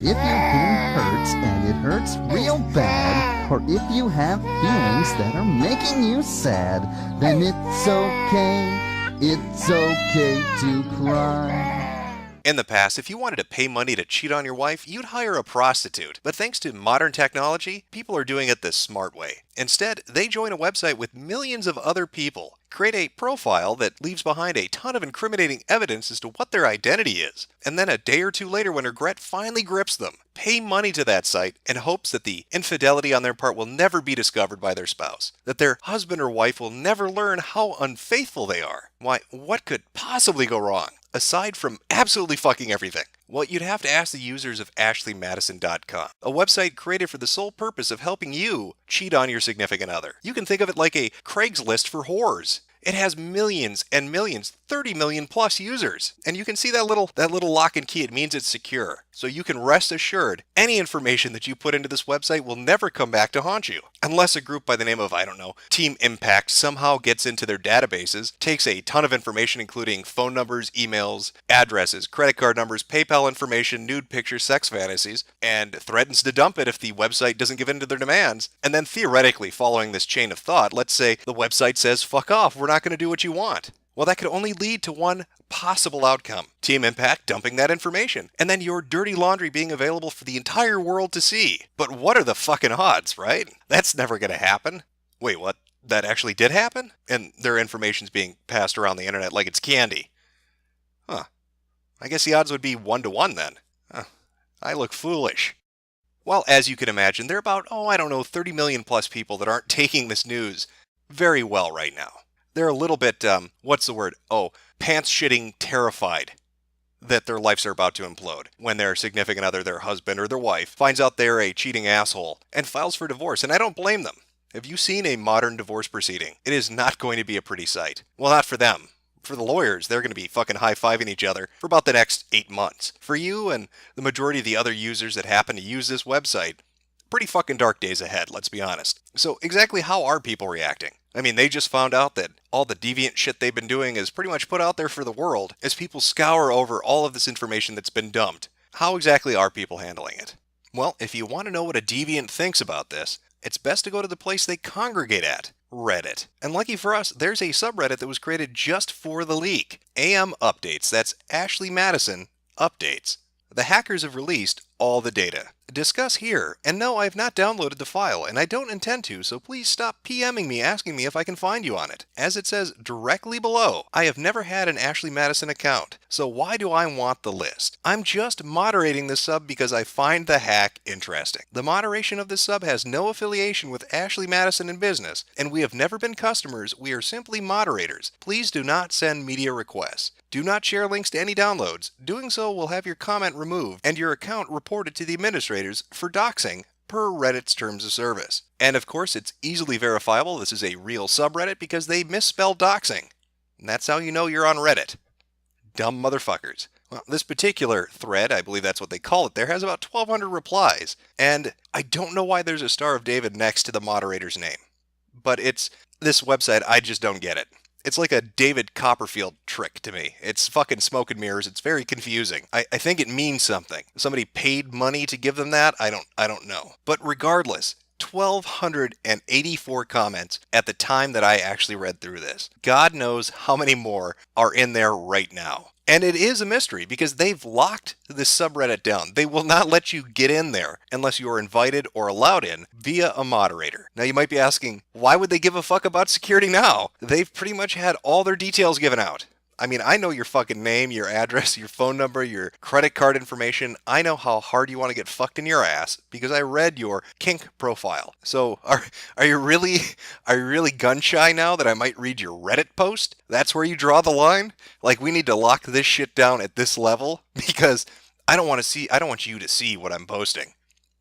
If your pain hurts and it hurts real bad, or if you have feelings that are making you sad, then it's okay to cry. In the past, if you wanted to pay money to cheat on your wife, you'd hire a prostitute. But thanks to modern technology, people are doing it the smart way. Instead, they join a website with millions of other people, create a profile that leaves behind a ton of incriminating evidence as to what their identity is, and then a day or two later when regret finally grips them, pay money to that site in hopes that the infidelity on their part will never be discovered by their spouse, that their husband or wife will never learn how unfaithful they are. Why, what could possibly go wrong? Aside from absolutely fucking everything. Well, you'd have to ask the users of AshleyMadison.com, a website created for the sole purpose of helping you cheat on your significant other. You can think of it like a Craigslist for whores. It has millions and millions, 30 million plus users. And you can see that little lock and key. It means it's secure. So you can rest assured any information that you put into this website will never come back to haunt you. Unless a group by the name of, Team Impact somehow gets into their databases, takes a ton of information including phone numbers, emails, addresses, credit card numbers, PayPal information, nude pictures, sex fantasies, and threatens to dump it if the website doesn't give in to their demands. And then theoretically, following this chain of thought, let's say the website says, fuck off, we're not going to do what you want. Well, that could only lead to one possible outcome. Team Impact dumping that information, and then your dirty laundry being available for the entire world to see. But what are the fucking odds, right? That's never going to happen. Wait, what? That actually did happen? And their information's being passed around the internet like it's candy. Huh. I guess the odds would be 1 to 1 then. I look foolish. Well, as you can imagine, there are about, 30 million plus people that aren't taking this news very well right now. They're a little bit, pants-shitting terrified that their lives are about to implode when their significant other, their husband or their wife, finds out they're a cheating asshole and files for divorce, and I don't blame them. Have you seen a modern divorce proceeding? It is not going to be a pretty sight. Well, not for them. For the lawyers, they're going to be fucking high-fiving each other for about the next 8 months. For you and the majority of the other users that happen to use this website, pretty fucking dark days ahead, let's be honest. So exactly how are people reacting? I mean, they just found out that all the deviant shit they've been doing is pretty much put out there for the world as people scour over all of this information that's been dumped. How exactly are people handling it? Well, if you want to know what a deviant thinks about this, it's best to go to the place they congregate at, Reddit. And lucky for us, there's a subreddit that was created just for the leak. AM Updates, that's Ashley Madison Updates. The hackers have released all the data. Discuss here. And no, I have not downloaded the file, and I don't intend to, so please stop PMing me asking me if I can find you on it. As it says directly below, I have never had an Ashley Madison account, so why do I want the list? I'm just moderating this sub because I find the hack interesting. The moderation of this sub has no affiliation with Ashley Madison in business, and we have never been customers, we are simply moderators. Please do not send media requests. Do not share links to any downloads. Doing so will have your comment removed and your account reported to the administrators for doxing per Reddit's terms of service. And of course, it's easily verifiable this is a real subreddit because they misspelled doxing. And that's how you know you're on Reddit. Dumb motherfuckers. Well, this particular thread, I believe that's what they call it there, has about 1,200 replies. And I don't know why there's a Star of David next to the moderator's name. But it's this website, I just don't get it. It's like a David Copperfield trick to me. It's fucking smoke and mirrors. It's very confusing. I think it means something. Somebody paid money to give them that? I don't know. But regardless, 1,284 comments at the time that I actually read through this. God knows how many more are in there right now. And it is a mystery because they've locked this subreddit down. They will not let you get in there unless you are invited or allowed in via a moderator. Now you might be asking, why would they give a fuck about security now? They've pretty much had all their details given out. I mean, I know your fucking name, your address, your phone number, your credit card information. I know how hard you want to get fucked in your ass because I read your kink profile. So are you really gun shy now that I might read your Reddit post? That's where you draw the line? Like, we need to lock this shit down at this level because I don't want you to see what I'm posting.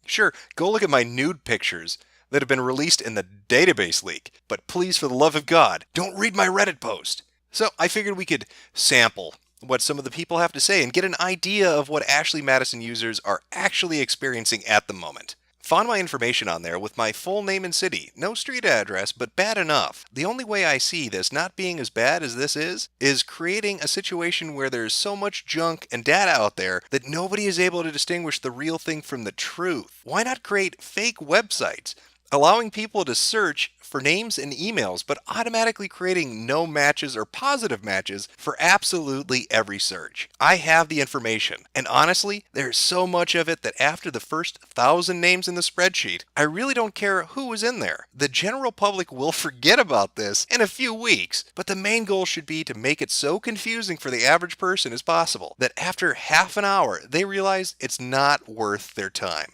Sure, go look at my nude pictures that have been released in the database leak, but please, for the love of God, don't read my Reddit post. So I figured we could sample what some of the people have to say and get an idea of what Ashley Madison users are actually experiencing at the moment. Found my information on there with my full name and city. No street address, but bad enough. The only way I see this not being as bad as this is creating a situation where there's so much junk and data out there that nobody is able to distinguish the real thing from the truth. Why not create fake websites, allowing people to search for names and emails, but automatically creating no matches or positive matches for absolutely every search? I have the information, and honestly, there's so much of it that after the first 1,000 names in the spreadsheet, I really don't care who was in there. The general public will forget about this in a few weeks, but the main goal should be to make it so confusing for the average person as possible that after half an hour, they realize it's not worth their time.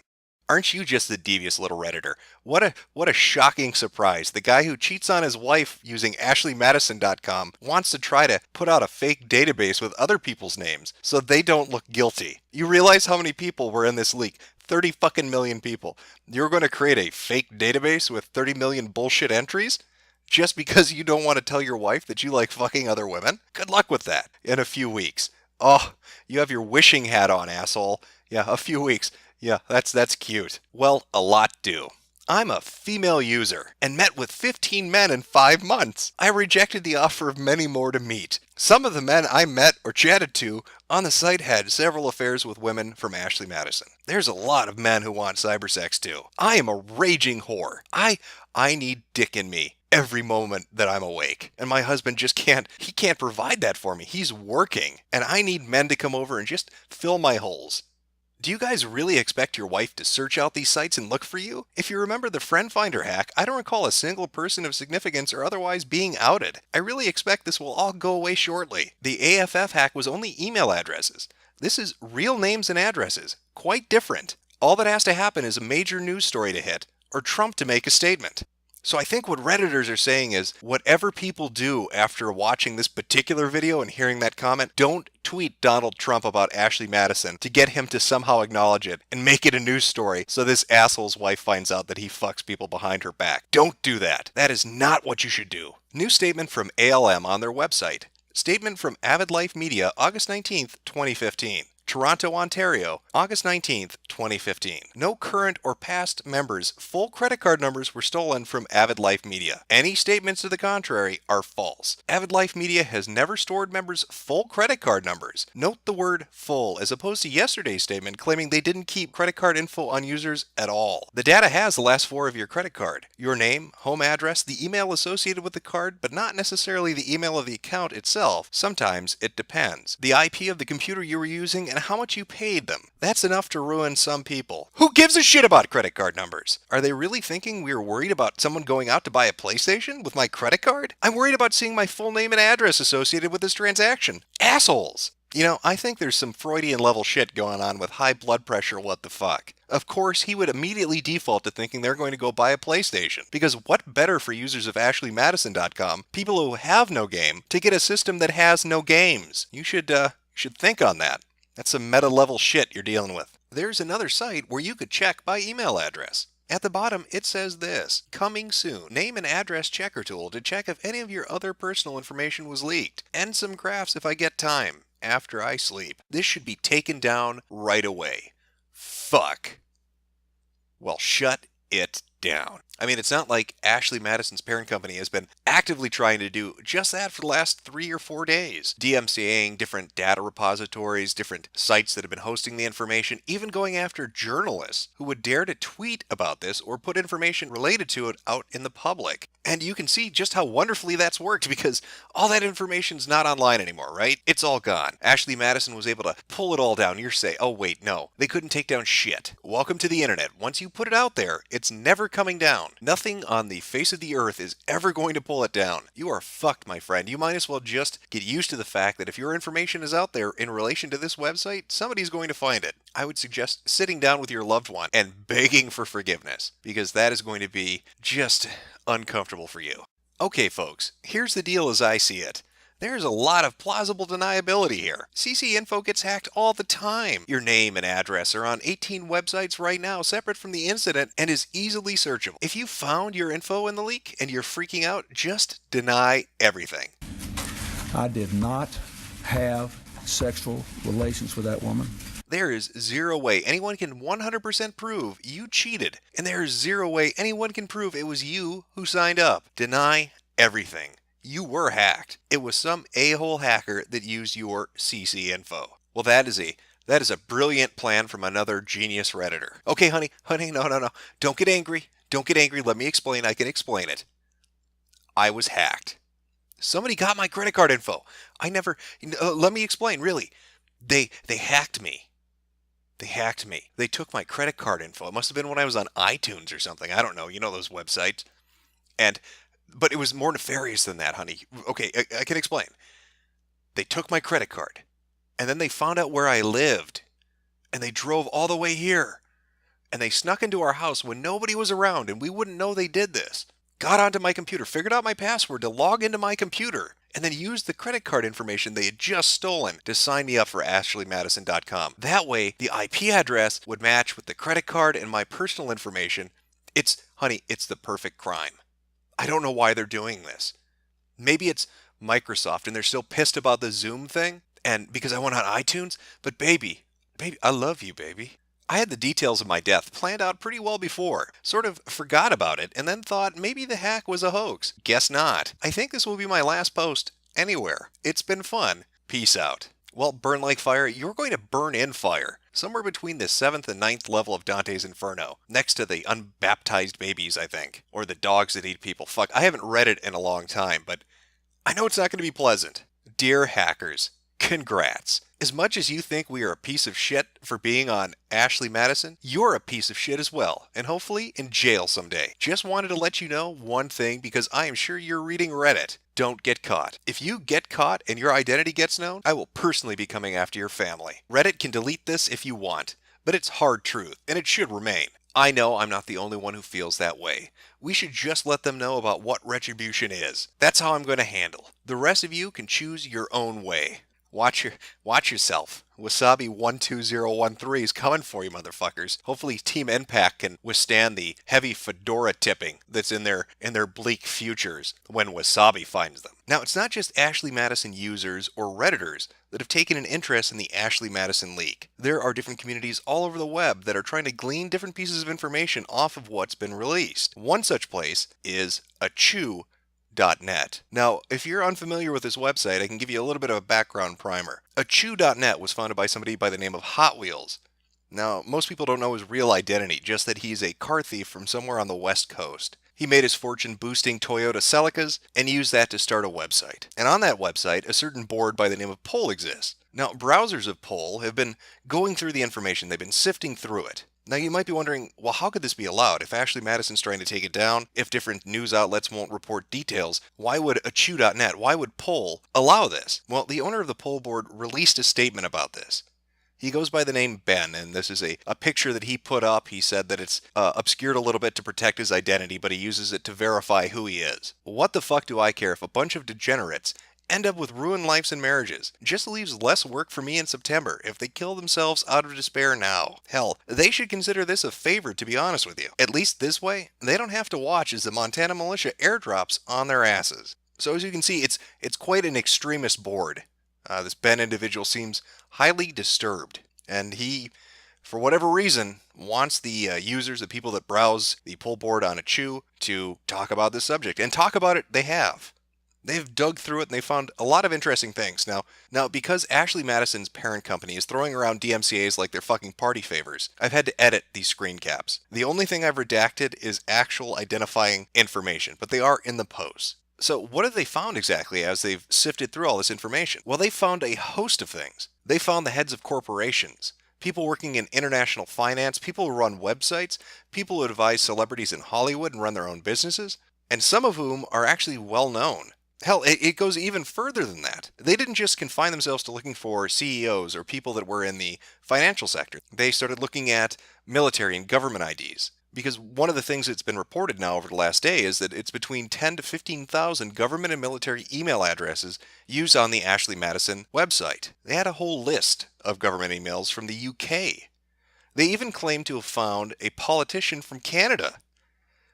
Aren't you just the devious little Redditor? What a shocking surprise. The guy who cheats on his wife using AshleyMadison.com wants to try to put out a fake database with other people's names so they don't look guilty. You realize how many people were in this leak? 30 fucking million people. You're going to create a fake database with 30 million bullshit entries? Just because you don't want to tell your wife that you like fucking other women? Good luck with that in a few weeks. Oh, you have your wishing hat on, asshole. Yeah, a few weeks. Yeah, that's cute. Well, a lot do. I'm a female user and met with 15 men in 5 months. I rejected the offer of many more to meet. Some of the men I met or chatted to on the site had several affairs with women from Ashley Madison. There's a lot of men who want cybersex too. I am a raging whore. I need dick in me every moment that I'm awake. And my husband just can't provide that for me. He's working. And I need men to come over and just fill my holes. Do you guys really expect your wife to search out these sites and look for you? If you remember the Friend Finder hack, I don't recall a single person of significance or otherwise being outed. I really expect this will all go away shortly. The AFF hack was only email addresses. This is real names and addresses. Quite different. All that has to happen is a major news story to hit, or Trump to make a statement. So I think what Redditors are saying is, whatever people do after watching this particular video and hearing that comment, don't tweet Donald Trump about Ashley Madison to get him to somehow acknowledge it and make it a news story so this asshole's wife finds out that he fucks people behind her back. Don't do that. That is not what you should do. New statement from ALM on their website. Statement from Avid Life Media, August 19th, 2015. Toronto, Ontario, August 19th, 2015. No current or past members' full credit card numbers were stolen from Avid Life Media. Any statements to the contrary are false. Avid Life Media has never stored members' full credit card numbers. Note the word full as opposed to yesterday's statement claiming they didn't keep credit card info on users at all. The data has the last 4 of your credit card. Your name, home address, the email associated with the card, but not necessarily the email of the account itself. Sometimes it depends. The IP of the computer you were using and how much you paid them. That's enough to ruin some people. Who gives a shit about credit card numbers? Are they really thinking we're worried about someone going out to buy a PlayStation with my credit card? I'm worried about seeing my full name and address associated with this transaction. Assholes! You know, I think there's some Freudian level shit going on with high blood pressure what the fuck. Of course, he would immediately default to thinking they're going to go buy a PlayStation. Because what better for users of AshleyMadison.com, people who have no game, to get a system that has no games? You should think on that. That's some meta-level shit you're dealing with. There's another site where you could check by email address. At the bottom, it says this: coming soon. Name and address checker tool to check if any of your other personal information was leaked. And some crafts if I get time, after I sleep. This should be taken down right away. Fuck. Well, shut it down. I mean, it's not like Ashley Madison's parent company has been actively trying to do just that for the last 3 or 4 days. DMCAing different data repositories, different sites that have been hosting the information, even going after journalists who would dare to tweet about this or put information related to it out in the public. And you can see just how wonderfully that's worked because all that information's not online anymore, right? It's all gone. Ashley Madison was able to pull it all down. You say, oh wait, no, they couldn't take down shit. Welcome to the internet. Once you put it out there, it's never coming down. Nothing on the face of the earth is ever going to pull it down. You are fucked, my friend. You might as well just get used to the fact that if your information is out there in relation to this website, somebody's going to find it. I would suggest sitting down with your loved one and begging for forgiveness, because that is going to be just uncomfortable for you. Okay, folks, here's the deal as I see it. There's a lot of plausible deniability here. CC info gets hacked all the time. Your name and address are on 18 websites right now separate from the incident and is easily searchable. If you found your info in the leak and you're freaking out, just deny everything. I did not have sexual relations with that woman. There is zero way anyone can 100% prove you cheated, and there is zero way anyone can prove it was you who signed up. Deny everything. You were hacked. It was some a-hole hacker that used your CC info. Well, that is a brilliant plan from another genius Redditor. Okay, honey, no. Don't get angry. Don't get angry. Let me explain. I can explain it. I was hacked. Somebody got my credit card info. Let me explain, really. They hacked me. They hacked me. They took my credit card info. It must have been when I was on iTunes or something. I don't know. You know those websites. But it was more nefarious than that, honey. Okay, I can explain. They took my credit card, and then they found out where I lived, and they drove all the way here, and they snuck into our house when nobody was around, and we wouldn't know they did this. Got onto my computer, figured out my password to log into my computer, and then used the credit card information they had just stolen to sign me up for AshleyMadison.com. That way, the IP address would match with the credit card and my personal information. It's the perfect crime. I don't know why they're doing this. Maybe it's Microsoft and they're still pissed about the Zoom thing, and because I went on iTunes, but baby, I love you, baby. I had the details of my death planned out pretty well before, sort of forgot about it, and then thought maybe the hack was a hoax. Guess not. I think this will be my last post anywhere. It's been fun. Peace out. Well, burn like fire, you're going to burn in fire. Somewhere between the 7th and 9th level of Dante's Inferno. Next to the unbaptized babies, I think. Or the dogs that eat people. Fuck, I haven't read it in a long time, but I know it's not going to be pleasant. Dear hackers, congrats. As much as you think we are a piece of shit for being on Ashley Madison, you're a piece of shit as well, and hopefully in jail someday. Just wanted to let you know one thing because I am sure you're reading Reddit. Don't get caught. If you get caught and your identity gets known, I will personally be coming after your family. Reddit can delete this if you want, but it's hard truth, and it should remain. I know I'm not the only one who feels that way. We should just let them know about what retribution is. That's how I'm going to handle. The rest of you can choose your own way. Watch yourself. Wasabi 12013 is coming for you, motherfuckers. Hopefully Team NPAC can withstand the heavy fedora tipping that's in their bleak futures when Wasabi finds them. Now, it's not just Ashley Madison users or Redditors that have taken an interest in the Ashley Madison leak. There are different communities all over the web that are trying to glean different pieces of information off of what's been released. One such place is Achew.net. Now, if you're unfamiliar with this website, I can give you a little bit of a background primer. Achew.net was founded by somebody by the name of Hot Wheels. Now, most people don't know his real identity, just that he's a car thief from somewhere on the West Coast. He made his fortune boosting Toyota Celicas and used that to start a website. And on that website, a certain board by the name of Poll exists. Now, browsers of Poll have been going through the information, they've been sifting through it. Now, you might be wondering, well, how could this be allowed? If Ashley Madison's trying to take it down, if different news outlets won't report details, why would Achew.net, why would Poll allow this? Well, the owner of the Poll board released a statement about this. He goes by the name Ben, and this is a picture that he put up. He said that it's obscured a little bit to protect his identity, but he uses it to verify who he is. What the fuck do I care if a bunch of degenerates end up with ruined lives and marriages? Just leaves less work for me in September if they kill themselves out of despair now. Hell, they should consider this a favor, to be honest with you. At least this way, they don't have to watch as the Montana militia airdrops on their asses. So as you can see, it's quite an extremist board. This Ben individual seems highly disturbed, and he, for whatever reason, wants the users, the people that browse the poll board on Achew, to talk about this subject. And talk about it they have. They've dug through it and they found a lot of interesting things. Now, because Ashley Madison's parent company is throwing around DMCAs like they're fucking party favors, I've had to edit these screen caps. The only thing I've redacted is actual identifying information, but they are in the post. So what have they found exactly as they've sifted through all this information? Well, they found a host of things. They found the heads of corporations, people working in international finance, people who run websites, people who advise celebrities in Hollywood and run their own businesses, and some of whom are actually well known. Hell, it goes even further than that. They didn't just confine themselves to looking for CEOs or people that were in the financial sector. They started looking at military and government IDs. Because one of the things that's been reported now over the last day is that it's between 10 to 15,000 government and military email addresses used on the Ashley Madison website. They had a whole list of government emails from the UK. They even claimed to have found a politician from Canada,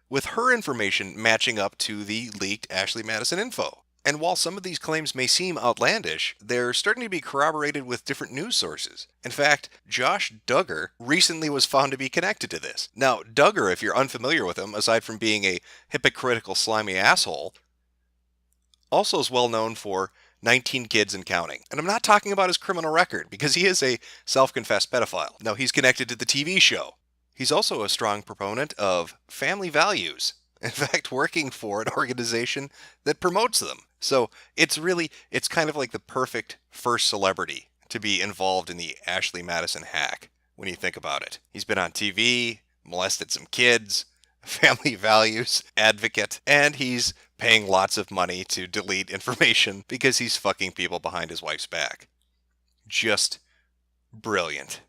with her information matching up to the leaked Ashley Madison info. And while some of these claims may seem outlandish, they're starting to be corroborated with different news sources. In fact, Josh Duggar recently was found to be connected to this. Now, Duggar, if you're unfamiliar with him, aside from being a hypocritical, slimy asshole, also is well known for 19 kids and counting. And I'm not talking about his criminal record, because he is a self-confessed pedophile. Now, he's connected to the TV show. He's also a strong proponent of family values. In fact, working for an organization that promotes them. So it's kind of like the perfect first celebrity to be involved in the Ashley Madison hack, when you think about it. He's been on TV, molested some kids, family values advocate, and he's paying lots of money to delete information because he's fucking people behind his wife's back. Just brilliant.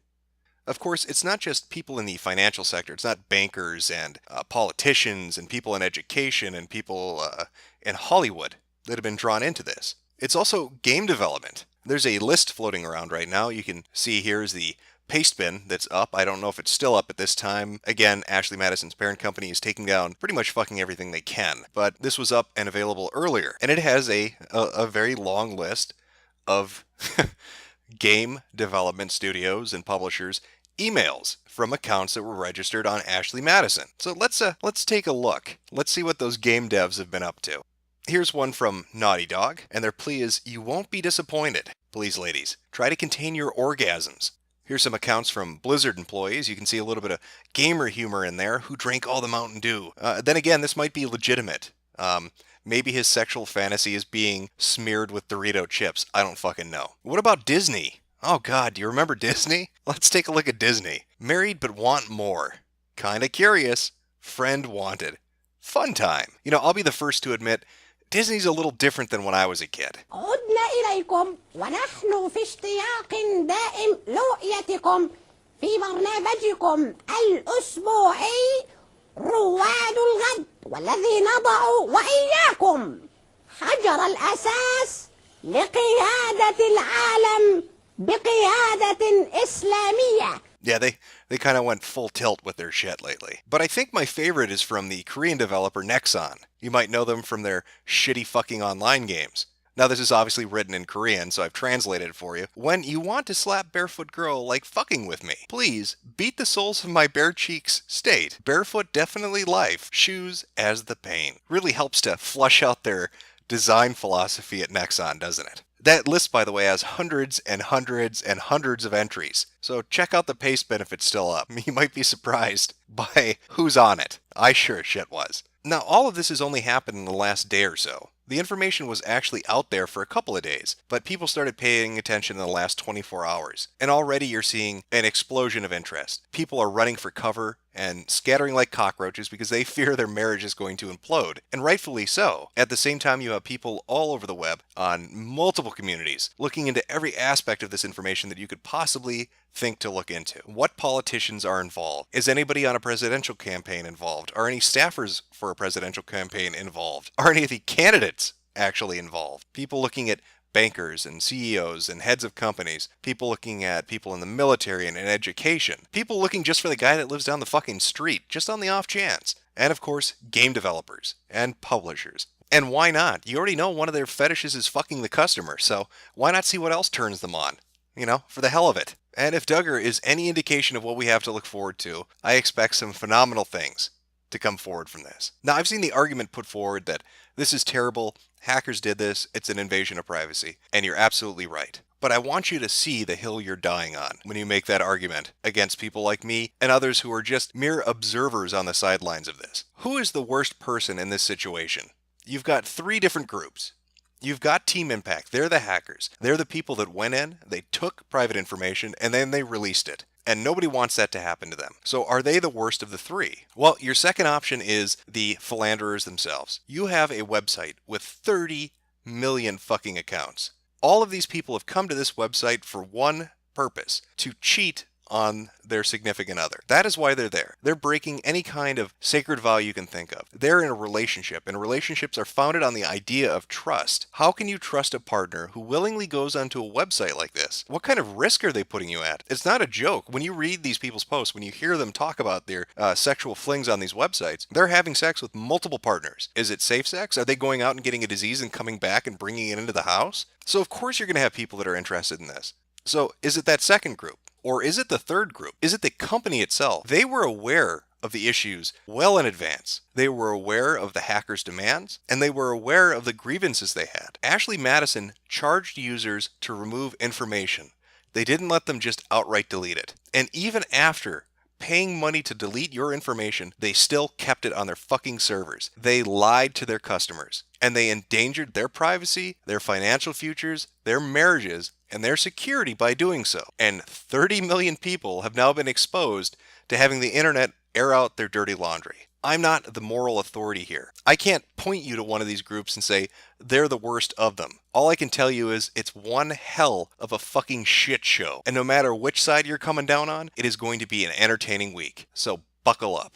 Of course, it's not just people in the financial sector. It's not bankers and politicians and people in education and people in Hollywood that have been drawn into this. It's also game development. There's a list floating around right now. You can see here is the paste bin that's up. I don't know if it's still up at this time. Again, Ashley Madison's parent company is taking down pretty much fucking everything they can. But this was up and available earlier. And it has a very long list of game development studios and publishers emails from accounts that were registered on Ashley Madison. So let's take a look. Let's see what those game devs have been up to. Here's one from Naughty Dog, and their plea is, "You won't be disappointed. Please, ladies, try to contain your orgasms." Here's some accounts from Blizzard employees. You can see a little bit of gamer humor in there. Who drank all the Mountain Dew? Then again, this might be legitimate. Maybe his sexual fantasy is being smeared with Dorito chips. I don't fucking know. What about Disney? Oh god, do you remember Disney? Let's take a look at Disney. Married but want more. Kinda curious. Friend wanted. Fun time. You know, I'll be the first to admit, Disney's a little different than when I was a kid. عدنا إليكم ونحن في اشتياق دائم لرؤيتكم في برنامجكم الأسبوعي رواد الغد والذي نضع وإياكم حجر الأساس لقيادة العالم بقيادة إسلامية. Yeah, they kind of went full tilt with their shit lately. But I think my favorite is from the Korean developer Nexon. You might know them from their shitty fucking online games. Now this is obviously written in Korean, so I've translated it for you. When you want to slap barefoot girl like fucking with me, please beat the soles of my bare cheeks state. Barefoot definitely life, shoes as the pain. Really helps to flush out their design philosophy at Nexon, doesn't it? That list, by the way, has hundreds and hundreds and hundreds of entries. So check out the paste bin if it's still up. You might be surprised by who's on it. I sure as shit was. Now, all of this has only happened in the last day or so. The information was actually out there for a couple of days, but people started paying attention in the last 24 hours. And already you're seeing an explosion of interest. People are running for cover and scattering like cockroaches because they fear their marriage is going to implode. And rightfully so. At the same time, you have people all over the web on multiple communities looking into every aspect of this information that you could possibly think to look into. What politicians are involved? Is anybody on a presidential campaign involved? Are any staffers for a presidential campaign involved? Are any of the candidates actually involved? People looking at bankers and CEOs and heads of companies, people looking at people in the military and in education, people looking just for the guy that lives down the fucking street, just on the off chance. And of course, game developers and publishers. And why not? You already know one of their fetishes is fucking the customer, so why not see what else turns them on? You know, for the hell of it. And if Duggar is any indication of what we have to look forward to, I expect some phenomenal things to come forward from this. Now, I've seen the argument put forward that this is terrible, hackers did this, it's an invasion of privacy, and you're absolutely right. But I want you to see the hill you're dying on when you make that argument against people like me and others who are just mere observers on the sidelines of this. Who is the worst person in this situation? You've got three different groups. You've got Team Impact. They're the hackers. They're the people that went in, they took private information, and then they released it. And nobody wants that to happen to them. So are they the worst of the three? Well, your second option is the philanderers themselves. You have a website with 30 million fucking accounts. All of these people have come to this website for one purpose: to cheat on their significant other. That is why they're there. They're breaking any kind of sacred vow you can think of. They're in a relationship, and relationships are founded on the idea of trust. How can you trust a partner who willingly goes onto a website like this? What kind of risk are they putting you at? It's not a joke. When you read these people's posts, when you hear them talk about their sexual flings on these websites, they're having sex with multiple partners. Is it safe sex? Are they going out and getting a disease and coming back and bringing it into the house? So of course you're going to have people that are interested in this. So is it that second group? Or is it the third group? Is it the company itself? They were aware of the issues well in advance. They were aware of the hackers' demands, and they were aware of the grievances they had. Ashley Madison charged users to remove information. They didn't let them just outright delete it. And even after paying money to delete your information, they still kept it on their fucking servers. They lied to their customers, and they endangered their privacy, their financial futures, their marriages, and their security by doing so. And 30 million people have now been exposed to having the internet air out their dirty laundry. I'm not the moral authority here. I can't point you to one of these groups and say they're the worst of them. All I can tell you is it's one hell of a fucking shit show. And no matter which side you're coming down on, it is going to be an entertaining week. So buckle up.